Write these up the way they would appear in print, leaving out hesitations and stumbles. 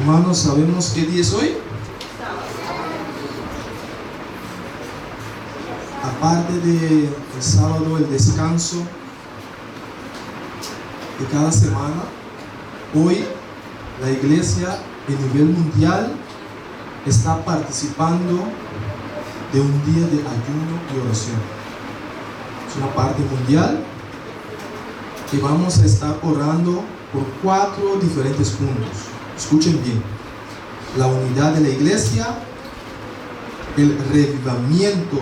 Hermanos, ¿sabemos qué día es hoy? Aparte del sábado, el descanso de cada semana, hoy la iglesia a nivel mundial está participando de un día de ayuno y oración. Es una parte mundial que vamos a estar orando por 4 diferentes puntos. Escuchen bien: la unidad de la iglesia, el revivimiento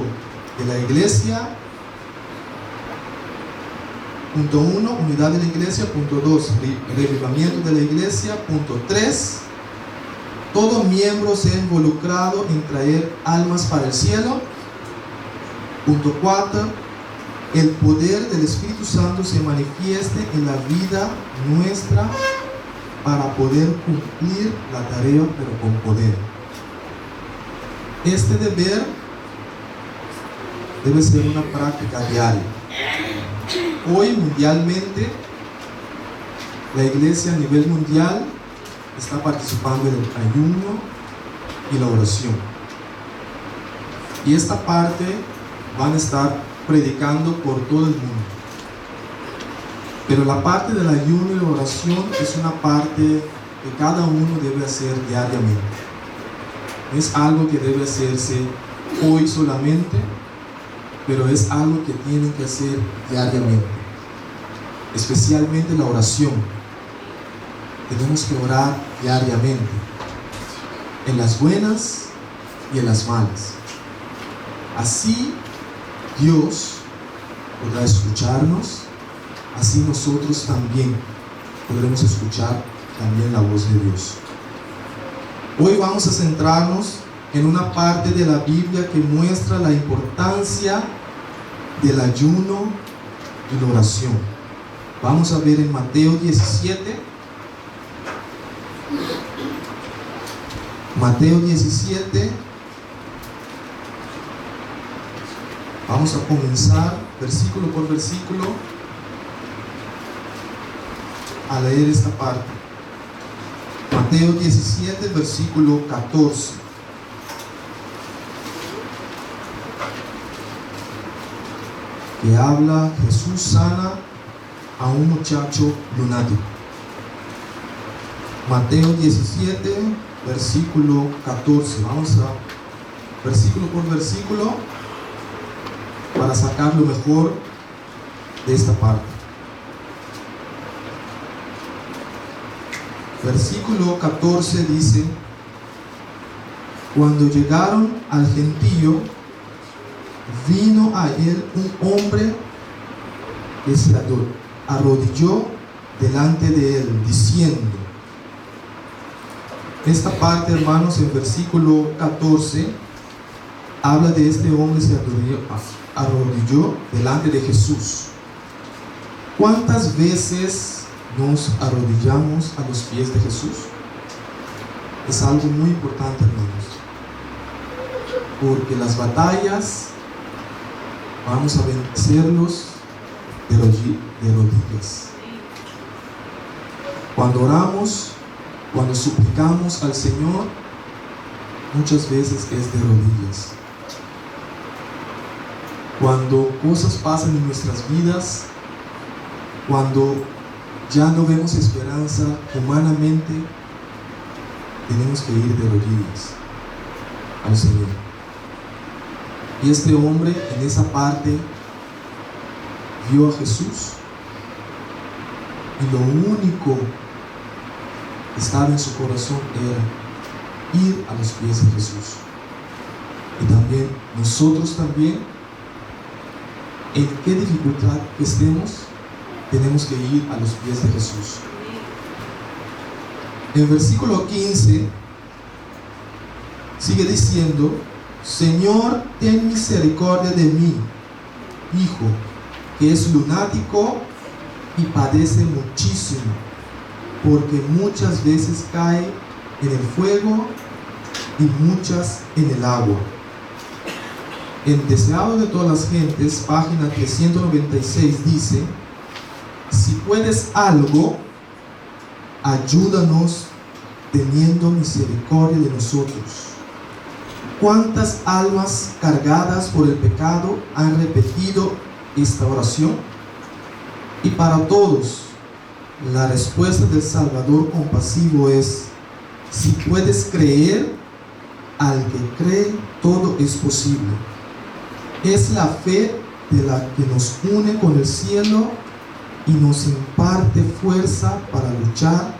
de la iglesia, punto 1, unidad de la iglesia, punto 2, revivimiento de la iglesia, punto 3, todo miembro sea involucrado en traer almas para el cielo, punto 4, el poder del Espíritu Santo se manifieste en la vida nuestra para poder cumplir la tarea, pero con poder. Este deber debe ser una práctica diaria. Hoy mundialmente, la iglesia a nivel mundial está participando en el ayuno y la oración. Y esta parte van a estar predicando por todo el mundo. Pero la parte del ayuno y la oración es una parte que cada uno debe hacer diariamente. Es algo que debe hacerse hoy solamente, pero es algo que tienen que hacer diariamente. Especialmente la oración. Tenemos que orar diariamente, en las buenas y en las malas. Así Dios podrá escucharnos. Así nosotros también podremos escuchar también la voz de Dios. Hoy vamos a centrarnos en una parte de la Biblia que muestra la importancia del ayuno y la oración. Vamos a ver en Mateo 17. Mateo 17. Vamos a comenzar versículo por versículo a leer esta parte. Mateo 17, versículo 14. Que habla: Jesús sana a un muchacho lunático. Mateo 17, versículo 14. Vamos a versículo por versículo para sacar lo mejor de esta parte. Versículo 14 dice: cuando llegaron al gentío, vino a él un hombre que se arrodilló delante de él, diciendo. Esta parte, hermanos, en versículo 14 habla de este hombre que se arrodilló delante de Jesús. ¿Cuántas veces nos arrodillamos a los pies de Jesús? Es algo muy importante, hermanos, porque las batallas vamos a vencerlos de rodillas. Cuando oramos, cuando suplicamos al Señor, muchas veces es de rodillas. Cuando cosas pasan en nuestras vidas, cuando ya no vemos esperanza humanamente, tenemos que ir de rodillas al Señor. Y este hombre en esa parte vio a Jesús, y lo único que estaba en su corazón era ir a los pies de Jesús. Y también nosotros también, en qué dificultad estemos, tenemos que ir a los pies de Jesús. En versículo 15 sigue diciendo: Señor, ten misericordia de mí, hijo, que es lunático y padece muchísimo, porque muchas veces cae en el fuego y muchas en el agua. En Deseado de todas las gentes, página 396, dice: si puedes algo, ayúdanos teniendo misericordia de nosotros. ¿Cuántas almas cargadas por el pecado han repetido esta oración? Y para todos, la respuesta del Salvador compasivo es: si puedes creer, al que cree todo es posible. Es la fe de la que nos une con el cielo y nos imparte fuerza para luchar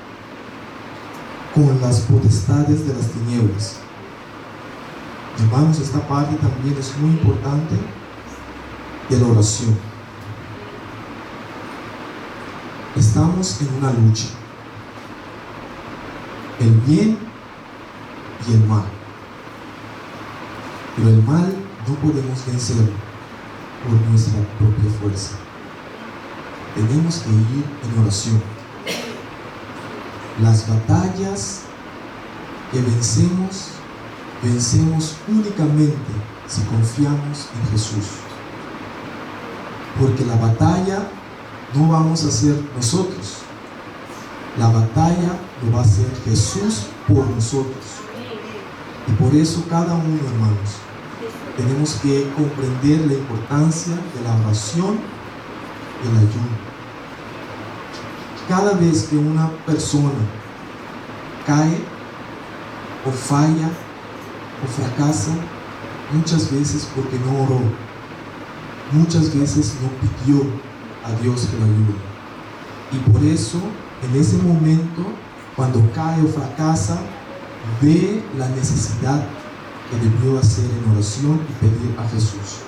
con las potestades de las tinieblas. Hermanos, esta parte también es muy importante de la oración. Estamos en una lucha, el bien y el mal, pero el mal no podemos vencerlo por nuestra propia fuerza. Tenemos que ir en oración. Las batallas que vencemos únicamente si confiamos en Jesús, porque la batalla no vamos a hacer nosotros, la batalla lo va a hacer Jesús por nosotros. Y por eso cada uno, hermanos, tenemos que comprender la importancia de la oración y el ayuno. Cada vez que una persona cae o falla o fracasa, muchas veces porque no oró, muchas veces no pidió a Dios que lo ayude. Y por eso, en ese momento, cuando cae o fracasa, ve la necesidad que debió hacer en oración y pedir a Jesús.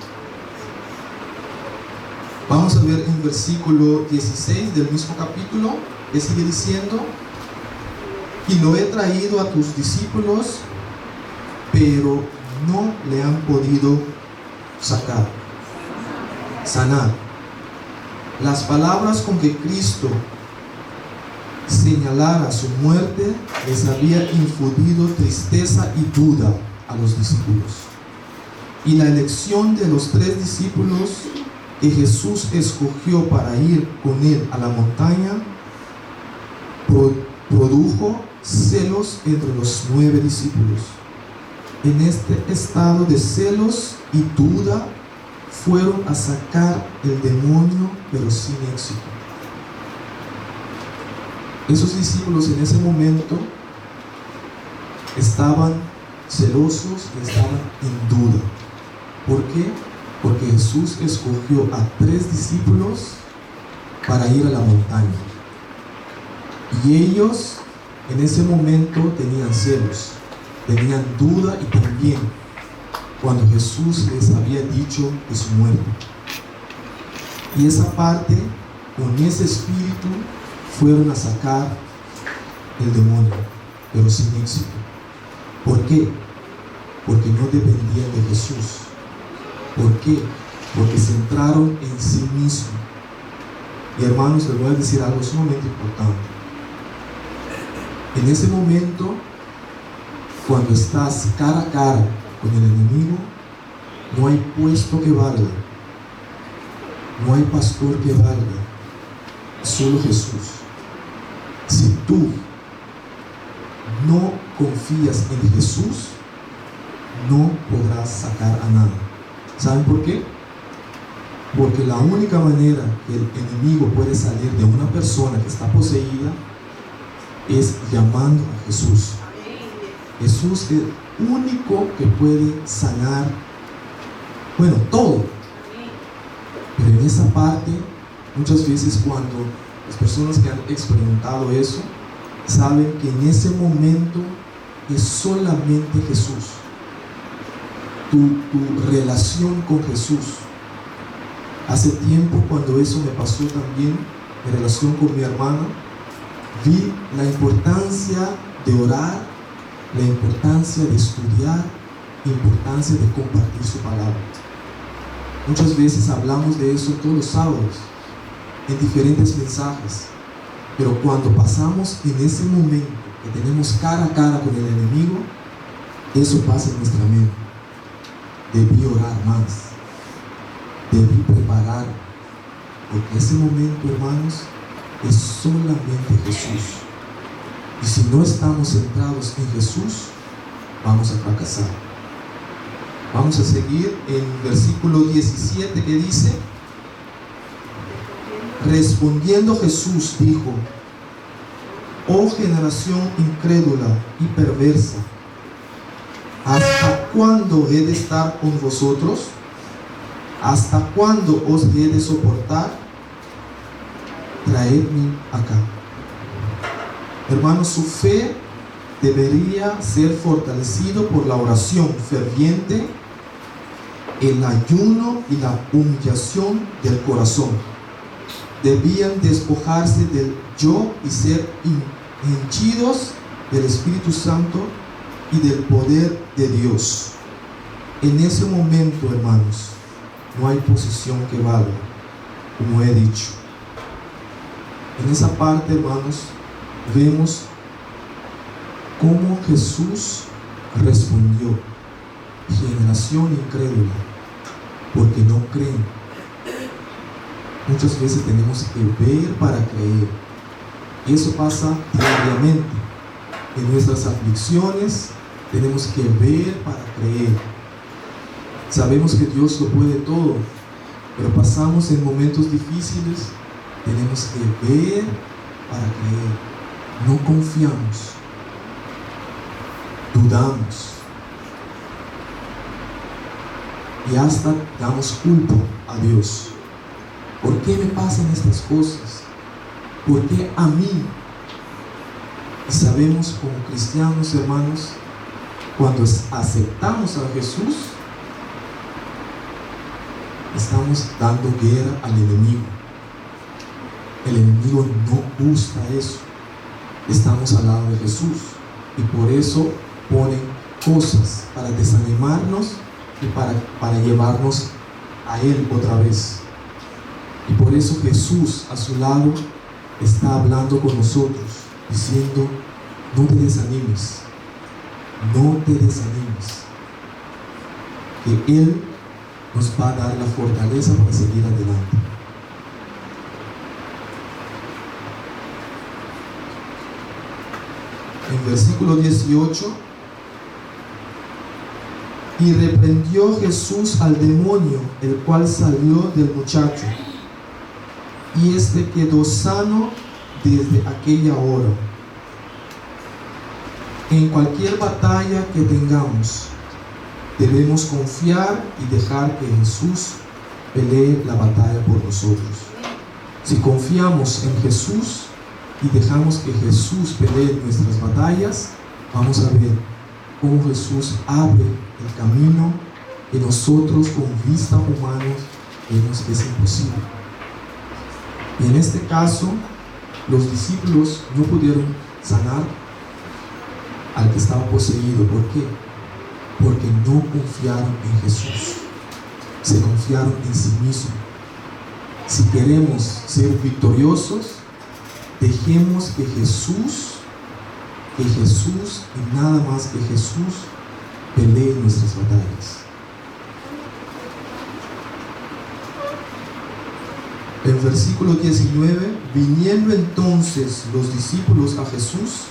Vamos a ver en versículo 16 del mismo capítulo, que sigue diciendo: y lo he traído a tus discípulos, pero no le han podido sanar. Las palabras con que Cristo señalara su muerte les había infundido tristeza y duda a los discípulos. Y la elección de los 3 discípulos que Jesús escogió para ir con él a la montaña produjo celos entre los 9 discípulos. En este estado de celos y duda fueron a sacar el demonio, pero sin éxito. Esos discípulos en ese momento estaban celosos y estaban en duda. ¿Por qué? Porque Jesús escogió a 3 discípulos para ir a la montaña. Y ellos en ese momento tenían celos, tenían duda, y también cuando Jesús les había dicho de su muerte. Y esa parte, con ese espíritu, fueron a sacar el demonio, pero sin éxito. ¿Por qué? Porque no dependían de Jesús. ¿Por qué? Porque se centraron en sí mismos. Y hermanos, les voy a decir algo sumamente importante. En ese momento, cuando estás cara a cara con el enemigo, no hay puesto que valga, no hay pastor que valga, solo Jesús. Si tú no confías en Jesús, no podrás sacar a nada. ¿Saben por qué? Porque la única manera que el enemigo puede salir de una persona que está poseída es llamando a Jesús. Jesús es el único que puede sanar, bueno, todo. Pero en esa parte, muchas veces cuando las personas que han experimentado eso, saben que en ese momento es solamente Jesús. Tu relación con Jesús. Hace tiempo, cuando eso me pasó también, en relación con mi hermana, vi la importancia de orar, la importancia de estudiar, la importancia de compartir su palabra. Muchas veces hablamos de eso todos los sábados, en diferentes mensajes, pero cuando pasamos en ese momento que tenemos cara a cara con el enemigo, eso pasa en nuestra mente. Debí orar más, debí preparar, porque ese momento, hermanos, es solamente Jesús. Y si no estamos centrados en Jesús, vamos a fracasar. Vamos a seguir en versículo 17 que dice: respondiendo Jesús dijo: oh generación incrédula y perversa, ¿hasta cuándo he de estar con vosotros? ¿Hasta cuándo os he de soportar? Traedme acá. Hermanos, su fe debería ser fortalecido por la oración ferviente, el ayuno y la humillación del corazón. Debían despojarse del yo y ser henchidos del Espíritu Santo y del poder de Dios. En ese momento, hermanos, no hay posición que valga, como he dicho. En esa parte, hermanos, vemos cómo Jesús respondió: generación incrédula, porque no creen. Muchas veces tenemos que ver para creer. Y eso pasa diariamente. En nuestras aflicciones tenemos que ver para creer. Sabemos que Dios lo puede todo, pero pasamos en momentos difíciles. Tenemos que ver para creer. No confiamos, dudamos y hasta damos culpa a Dios. ¿Por qué me pasan estas cosas? ¿Por qué a mí? Y sabemos como cristianos, hermanos, cuando aceptamos a Jesús, estamos dando guerra al enemigo. El enemigo no gusta eso. Estamos al lado de Jesús y por eso ponen cosas para desanimarnos y para llevarnos a Él otra vez. Y por eso Jesús a su lado está hablando con nosotros, diciendo: no te desanimes, no te desanimes, que Él nos va a dar la fortaleza para seguir adelante. En versículo 18: y reprendió Jesús al demonio, el cual salió del muchacho, y éste quedó sano desde aquella hora. En cualquier batalla que tengamos, debemos confiar y dejar que Jesús pelee la batalla por nosotros. Si confiamos en Jesús y dejamos que Jesús pelee nuestras batallas, vamos a ver cómo Jesús abre el camino que nosotros con vista humana vemos que es imposible. Y en este caso, los discípulos no pudieron sanar al que estaba poseído. ¿Por qué? Porque no confiaron en Jesús, se confiaron en sí mismos. Si queremos ser victoriosos, dejemos que Jesús y nada más que Jesús pelee nuestras batallas. En versículo 19: viniendo entonces los discípulos a Jesús,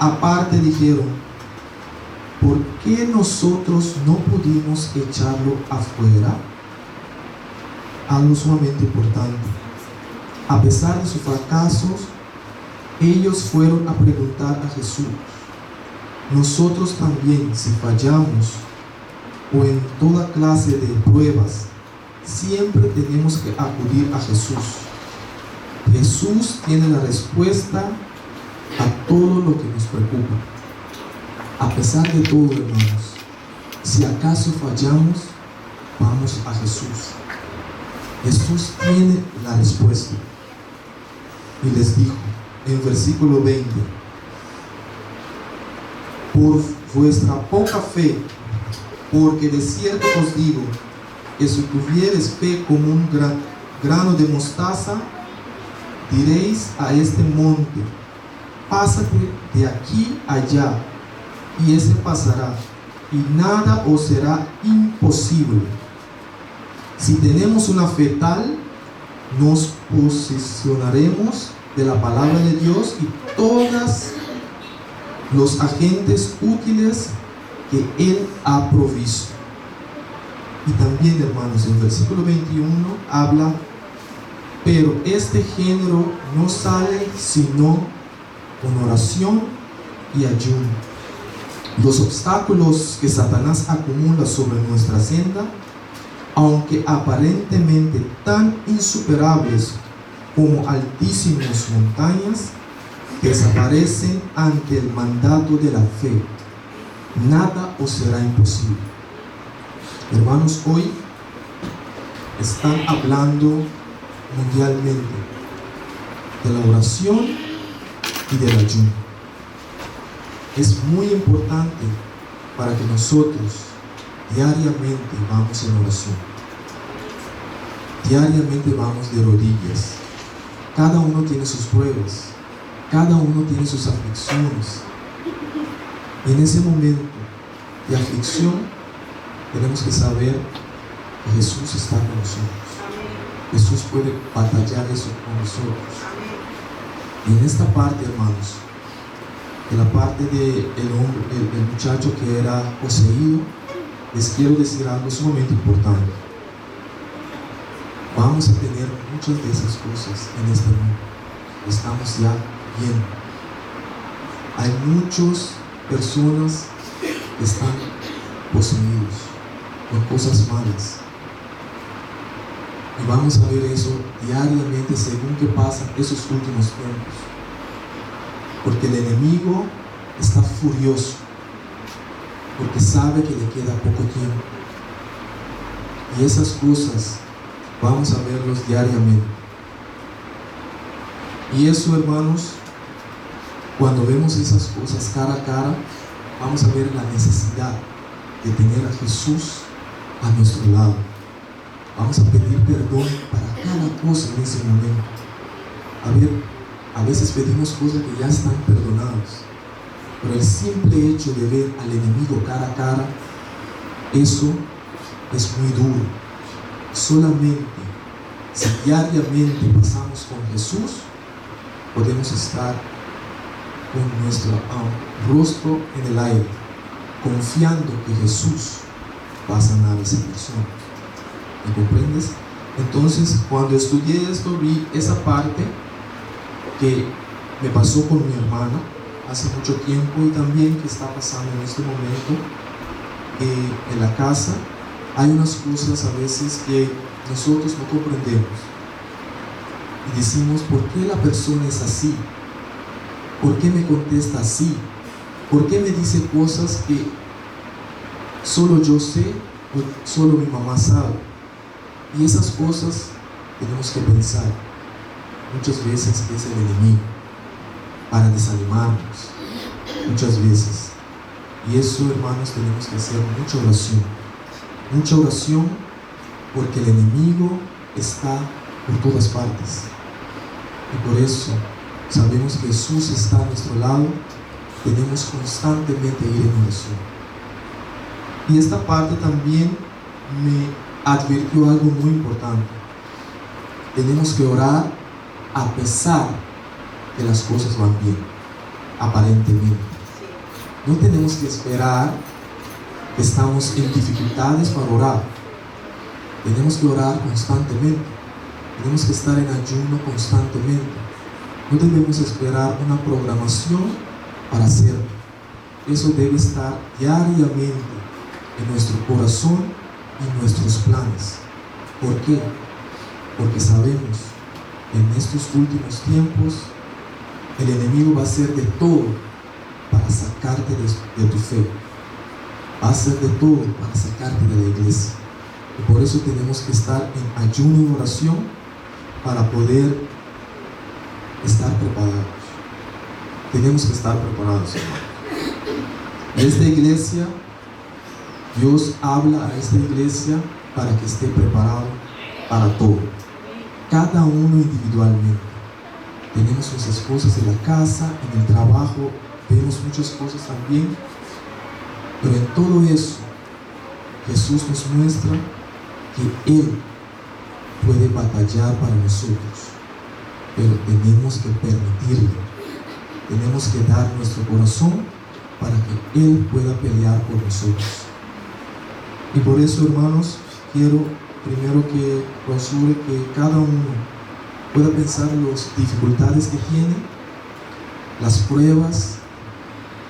aparte dijeron: ¿por qué nosotros no pudimos echarlo afuera? Algo sumamente importante. A pesar de sus fracasos, ellos fueron a preguntar a Jesús. Nosotros también, si fallamos o en toda clase de pruebas, siempre tenemos que acudir a Jesús. Jesús tiene la respuesta a todo lo que nos preocupa. A pesar de todo, hermanos, si acaso fallamos, vamos a Jesús. Jesús tiene la respuesta. Y les dijo en versículo 20: por vuestra poca fe, porque de cierto os digo que si tuviereis fe como un grano de mostaza, diréis a este monte: pásate de aquí allá, y ese pasará, y nada os será imposible. Si tenemos una fe tal, nos posicionaremos de la palabra de Dios y todos los agentes útiles que Él ha provisto. Y también, hermanos, en el versículo 21 habla: pero este género no sale sino con oración y ayuno. Los obstáculos que Satanás acumula sobre nuestra senda, aunque aparentemente tan insuperables como altísimas montañas, desaparecen ante el mandato de la fe. Nada os será imposible. Hermanos, hoy están hablando mundialmente de la oración y del ayuno. Es muy importante para que nosotros diariamente vamos en oración, diariamente vamos de rodillas. Cada uno tiene sus pruebas, cada uno tiene sus aflicciones, y en ese momento de aflicción tenemos que saber que Jesús está con nosotros. Jesús puede batallar eso con nosotros. Y en esta parte, hermanos, de la parte del muchacho que era poseído, les quiero decir algo sumamente importante. Vamos a tener muchas de esas cosas en este mundo. Estamos ya bien. Hay muchas personas que están poseídos con cosas malas. Y vamos a ver eso diariamente según que pasan esos últimos tiempos. Porque el enemigo está furioso, porque sabe que le queda poco tiempo. Y esas cosas vamos a verlos diariamente. Y eso, hermanos, cuando vemos esas cosas cara a cara, vamos a ver la necesidad de tener a Jesús a nuestro lado. Vamos a pedir perdón para cada cosa en ese momento. A veces pedimos cosas que ya están perdonadas, pero el simple hecho de ver al enemigo cara a cara, eso es muy duro. Solamente si diariamente pasamos con Jesús, podemos estar con nuestro rostro en el aire, confiando que Jesús va a sanar a esa persona. ¿Me comprendes? Entonces, cuando estudié esto, vi esa parte que me pasó con mi hermana hace mucho tiempo, y también que está pasando en este momento en la casa. Hay unas cosas a veces que nosotros no comprendemos y decimos: ¿por qué la persona es así? ¿Por qué me contesta así? ¿Por qué me dice cosas que solo yo sé o solo mi mamá sabe? Y esas cosas tenemos que pensar muchas veces que es el enemigo para desanimarnos, muchas veces. Y eso, hermanos, tenemos que hacer mucha oración, porque el enemigo está por todas partes. Y por eso sabemos que Jesús está a nuestro lado. Tenemos constantemente ir en oración. Y esta parte también me advirtió algo muy importante. Tenemos que orar a pesar que las cosas van bien, aparentemente. No tenemos que esperar que estamos en dificultades para orar. Tenemos que orar constantemente. Tenemos que estar en ayuno constantemente. No debemos esperar una programación para hacerlo. Eso debe estar diariamente en nuestro corazón y nuestros planes. ¿Por qué? Porque sabemos que en estos últimos tiempos el enemigo va a hacer de todo para sacarte de tu fe. Va a hacer de todo para sacarte de la iglesia. Y por eso tenemos que estar en ayuno y oración para poder estar preparados. Tenemos que estar preparados, hermano. Esta iglesia, Dios habla a esta iglesia para que esté preparado para todo. Cada uno individualmente. Tenemos nuestras cosas en la casa, en el trabajo, vemos muchas cosas también. Pero en todo eso, Jesús nos muestra que Él puede batallar para nosotros. pero tenemos que permitirle, tenemos que dar nuestro corazón para que Él pueda pelear por nosotros. Y por eso, hermanos, quiero primero que clausure, que cada uno pueda pensar las dificultades que tiene, las pruebas,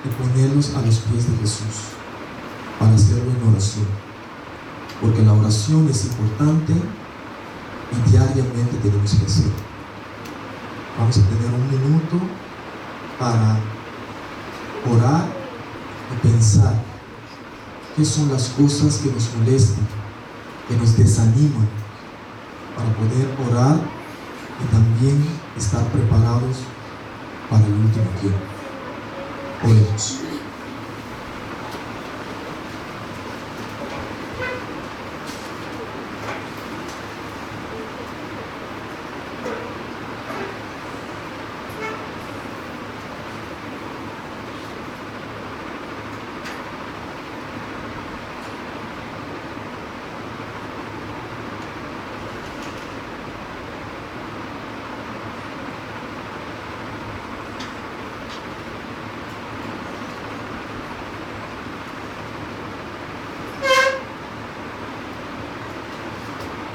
y ponerlos a los pies de Jesús para hacerlo en oración, porque la oración es importante y diariamente tenemos que hacerlo. Vamos a tener un minuto para orar y pensar qué son las cosas que nos molestan, que nos desaniman, para poder orar y también estar preparados para el último tiempo. Oremos.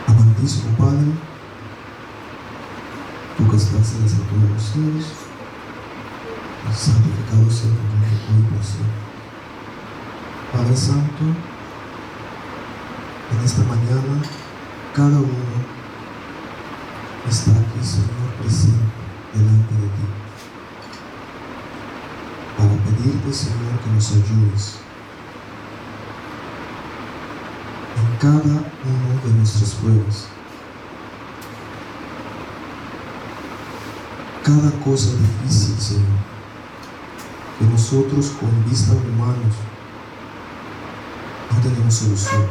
Amantísimo Padre, tú que estás en las alturas de los cielos, santificado sea tu nombre hoy por siempre. Padre Santo, en esta mañana cada uno está aquí, Señor, presente delante de ti, para pedirte, Señor, que nos ayudes en cada uno de nuestras pruebas, cada cosa difícil, Señor, que nosotros con vista humanos no tenemos solución.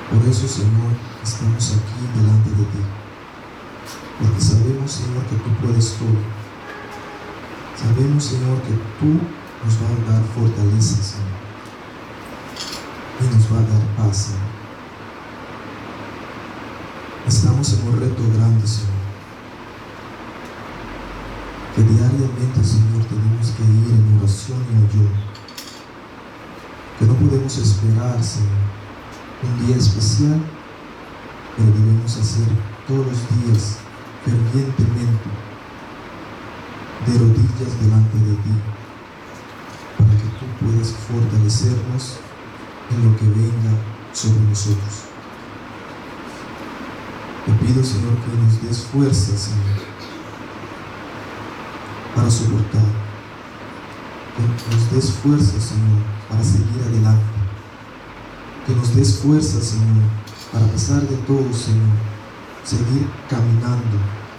Por eso, Señor, estamos aquí delante de ti, porque sabemos, Señor, que tú puedes todo. Sabemos, Señor, que tú nos vas a dar fortaleza, Señor, y nos va a dar paz, Señor. Estamos en un reto grande, Señor, que diariamente, Señor, tenemos que ir en oración y ayuno, que no podemos esperar, Señor, un día especial, pero debemos hacer todos los días fervientemente, de rodillas delante de ti, para que tú puedas fortalecernos en lo que venga sobre nosotros. Te pido, Señor, que nos des fuerza, Señor, para soportar, que nos des fuerza, Señor, para seguir adelante, que nos des fuerza, Señor, para a pesar de todo, Señor, seguir caminando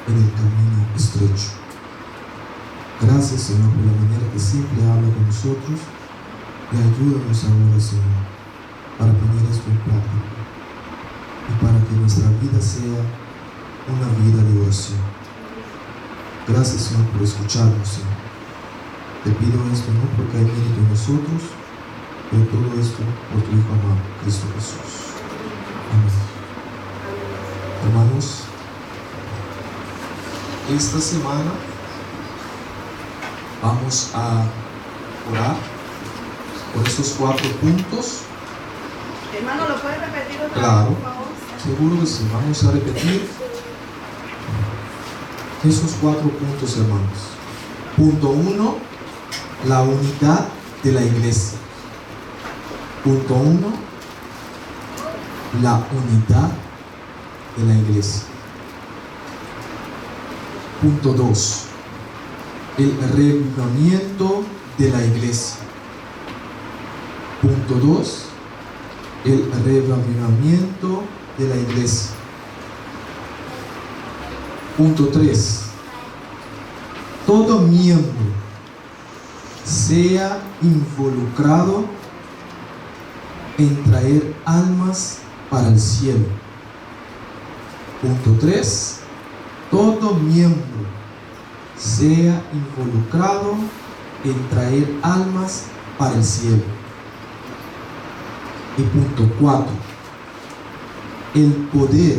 en el camino estrecho. Gracias, Señor, por la manera que siempre habla con nosotros, y ayúdanos ahora, Señor, para poner esto en práctica y para que nuestra vida sea una vida de oración. Gracias, Señor, por escucharnos, Señor. Te pido esto no porque hay mérito en nosotros, pero todo esto por tu Hijo amado, Cristo Jesús. Amén. Hermanos, esta semana vamos a orar por esos 4 puntos. Hermano, ¿lo puede repetir otra vez, Claro, por favor? seguro que sí. Vamos a repetir esos 4 puntos, hermanos. Punto 1, la unidad de la iglesia. Punto 1, la unidad de la iglesia. Punto 2, el reavivamiento de la iglesia. Punto 2, el reavivamiento de la iglesia. Punto 3, todo miembro sea involucrado en traer almas para el cielo. Punto 3, todo miembro sea involucrado en traer almas para el cielo. Y punto 4, el poder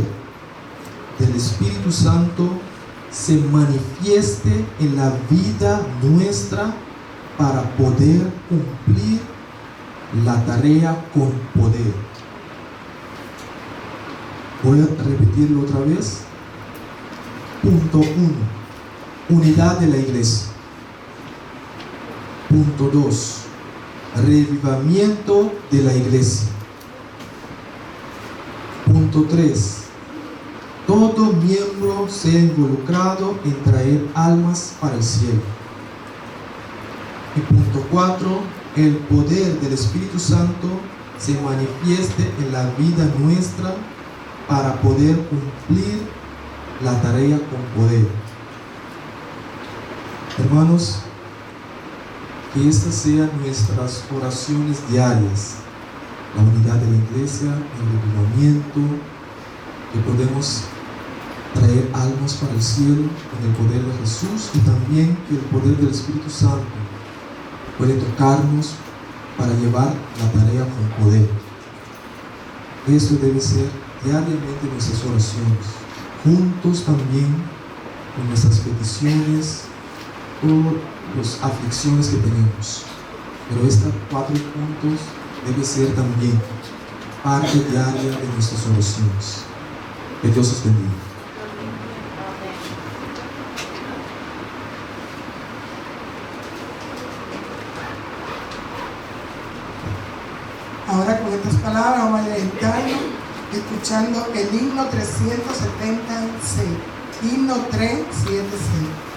del Espíritu Santo se manifieste en la vida nuestra para poder cumplir la tarea con poder. Voy a repetirlo otra vez. Punto 1. Unidad de la iglesia. Punto 2. Revivamiento de la iglesia. Punto 3. Todo miembro sea involucrado en traer almas para el cielo. Y punto 4. El poder del Espíritu Santo se manifieste en la vida nuestra para poder cumplir la tarea con poder. Hermanos, que estas sean nuestras oraciones diarias, la unidad de la iglesia, el revivimiento, que podemos traer almas para el cielo con el poder de Jesús, y también que el poder del Espíritu Santo puede tocarnos para llevar la tarea con poder. Esto debe ser diariamente nuestras oraciones, juntos también con nuestras peticiones o las aflicciones que tenemos. Pero estos 4 puntos deben ser también parte diaria de nuestras oraciones. Que Dios os bendiga. Ahora con estas palabras vamos a alentarnos escuchando el himno 376, himno 376.